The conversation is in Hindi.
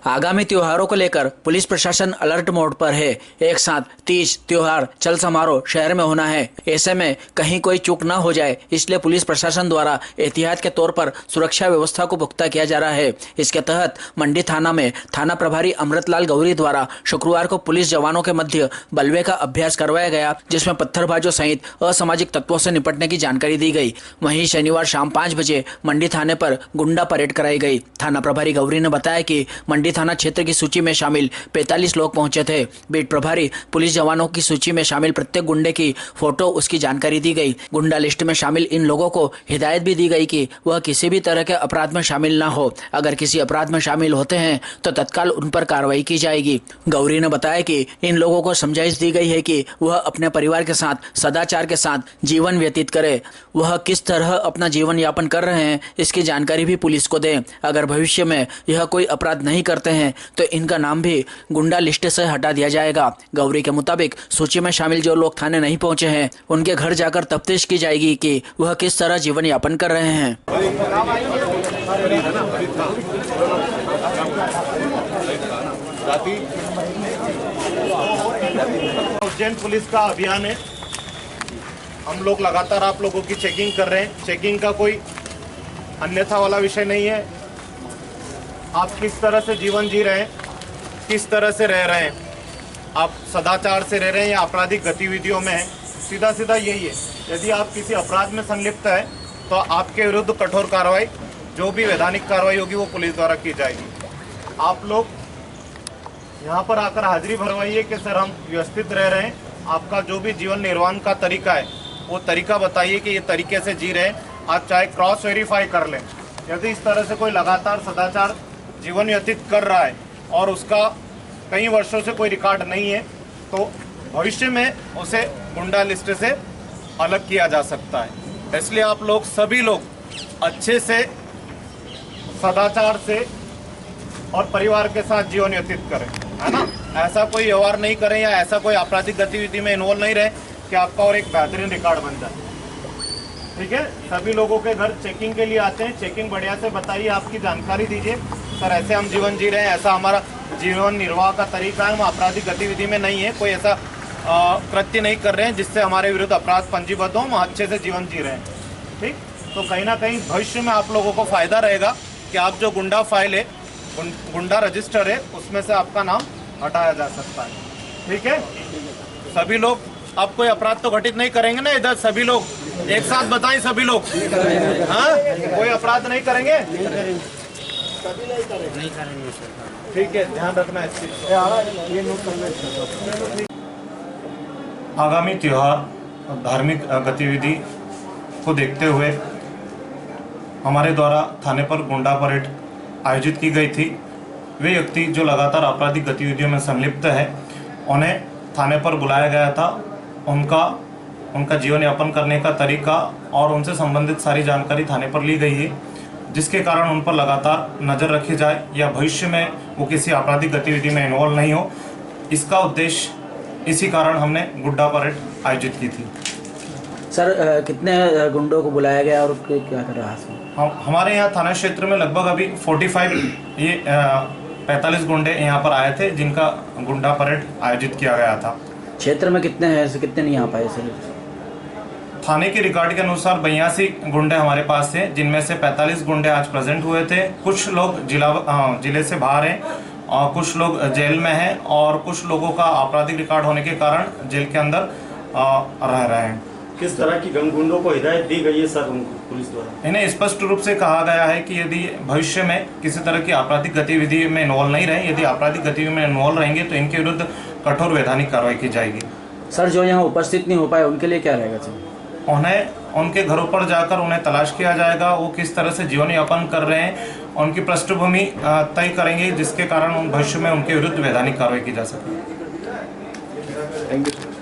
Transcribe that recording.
आगामी त्योहारों को लेकर पुलिस प्रशासन अलर्ट मोड पर है। एक साथ 30 त्योहार चल समारोह शहर में होना है। ऐसे में कहीं कोई चूक न हो जाए, इसलिए पुलिस प्रशासन द्वारा एहतियात के तौर पर सुरक्षा व्यवस्था को पुख्ता किया जा रहा है। इसके तहत मंडी थाना में थाना प्रभारी अमृतलाल गौरी द्वारा शुक्रवार को पुलिस जवानों के मध्य बलवे का अभ्यास करवाया गया, जिसमें पत्थरबाजों सहित असामाजिक तत्वों से निपटने की जानकारी दी गई। वहीं शनिवार शाम 5 बजे मंडी थाने पर गुंडा परेड कराई गई। थाना प्रभारी गौरी ने बताया कि मंडी थाना क्षेत्र की सूची में शामिल 45 लोग पहुंचे थे। बीट प्रभारी पुलिस जवानों की सूची में शामिल प्रत्येक गुंडे की फोटो, उसकी जानकारी दी गई। गुंडा लिस्ट में शामिल इन लोगों को हिदायत भी दी गई कि वह किसी भी तरह के अपराध में शामिल न हो। अगर किसी अपराध में शामिल होते हैं तो तत्काल उन पर कार्रवाई की जाएगी। गौरी ने बताया कि इन लोगों को समझाइश दी गई है कि वह अपने परिवार के साथ सदाचार के साथ जीवन व्यतीत करे। वह किस तरह अपना जीवन यापन कर रहे हैं, इसकी जानकारी भी पुलिस को दें। अगर भविष्य में यह कोई अपराध नहीं करते हैं तो इनका नाम भी गुंडा लिस्ट से हटा दिया जाएगा। गौरी के मुताबिक सूची में शामिल जो लोग थाने नहीं पहुंचे हैं, उनके घर जाकर तफ्तीश की जाएगी कि वह किस तरह जीवन यापन कर रहे हैं। उज्जैन पुलिस का अभियान है। हम लोग लगातार आप लोगों की चेकिंग कर रहे हैं। चेकिंग का कोई अन्यथा वाला विषय नहीं है। आप किस तरह से जीवन जी रहे हैं, किस तरह से रह रहे हैं, आप सदाचार से रह रहे हैं या आपराधिक गतिविधियों में हैं, सीधा सीधा यही है। यदि आप किसी अपराध में संलिप्त है तो आपके विरुद्ध कठोर कार्रवाई, जो भी वैधानिक कार्रवाई होगी वो पुलिस द्वारा की जाएगी। आप लोग यहाँ पर आकर हाजिरी भरवाइए कि सर हम व्यवस्थित रह रहे हैं। आपका जो भी जीवन निर्वाह का तरीका है वो तरीका बताइए कि ये तरीके से जी रहे हैं। आप चाहे क्रॉस वेरीफाई कर लें। यदि इस तरह से कोई लगातार सदाचार जीवन व्यतीत कर रहा है और उसका कई वर्षों से कोई रिकॉर्ड नहीं है तो भविष्य में उसे गुंडा लिस्ट से अलग किया जा सकता है। इसलिए आप लोग सभी लोग अच्छे से सदाचार से और परिवार के साथ जीवन व्यतीत करें, है ना। ऐसा कोई व्यवहार नहीं करें या ऐसा कोई आपराधिक गतिविधि में इन्वॉल्व नहीं रहे कि आपका और एक बेहतरीन रिकॉर्ड बन जाए। ठीक है, सभी लोगों के घर चेकिंग के लिए आते हैं। चेकिंग बढ़िया से बताइए, आपकी जानकारी दीजिए, सर ऐसे हम जीवन जी रहे हैं, ऐसा हमारा जीवन निर्वाह का तरीका है, हम आपराधिक गतिविधि में नहीं है, कोई ऐसा कृत्य नहीं कर रहे हैं जिससे हमारे विरुद्ध अपराध पंजीबद्ध हो, हम अच्छे से जीवन जी रहे हैं। ठीक, तो कहीं ना कहीं भविष्य में आप लोगों को फायदा रहेगा कि आप जो गुंडा फाइल है, गुंडा रजिस्टर है, उसमें से आपका नाम हटाया जा सकता है। ठीक है, सभी लोग अब कोई अपराध तो घटित नहीं करेंगे ना। इधर सभी लोग एक साथ बताएं, सभी लोग हाँ, कोई अपराध नहीं करेंगे, नहीं करेंगे। ठीक है, ध्यान रखना इस चीज को। आगामी त्योहार धार्मिक गतिविधि को देखते हुए हमारे द्वारा थाने पर गुंडा परेड आयोजित की गई थी। वे व्यक्ति जो लगातार आपराधिक गतिविधियों में संलिप्त है, उन्हें थाने पर बुलाया गया था। उनका जीवन यापन करने का तरीका और उनसे संबंधित सारी जानकारी थाने पर ली गई है, जिसके कारण उन पर लगातार नज़र रखी जाए या भविष्य में वो किसी आपराधिक गतिविधि में इन्वॉल्व नहीं हो। इसका उद्देश्य, इसी कारण हमने गुंडा परेड आयोजित की थी। सर कितने गुंडों को बुलाया गया और क्या कर रहा है? हमारे यहाँ थाना क्षेत्र में लगभग अभी 45 गुंडे यहाँ पर आए थे, जिनका गुंडा परेड आयोजित किया गया था। क्षेत्र में कितने हैं, कितने नहीं आ पाए सर? थाने की रिकॉर्ड के अनुसार 82 गुंडे हमारे पास थे, जिनमें से 45 गुंडे आज प्रेजेंट हुए थे। कुछ लोग जिले से बाहर हैं और कुछ लोग जेल में हैं और कुछ लोगों का आपराधिक रिकॉर्ड होने के कारण जेल के अंदर रह रहे हैं। किस तरह की गुंडों को हिदायत दी गई है सर उनको पुलिस द्वारा? इन्हें स्पष्ट रूप से कहा गया है कि यदि भविष्य में किसी तरह की आपराधिक गतिविधि में इन्वॉल्व नहीं रहे, यदि आपराधिक गतिविधि में इन्वॉल्व रहेंगे तो इनके विरुद्ध कठोर वैधानिक कार्रवाई की जाएगी। सर जो यहाँ उपस्थित नहीं हो पाए उनके लिए क्या रहेगा सर? उन्हें उनके घरों पर जाकर उन्हें तलाश किया जाएगा, वो किस तरह से जीवन यापन कर रहे हैं, उनकी पृष्ठभूमि तय करेंगे, जिसके कारण भविष्य में उनके विरुद्ध वैधानिक कार्रवाई की जा सके। Thank you.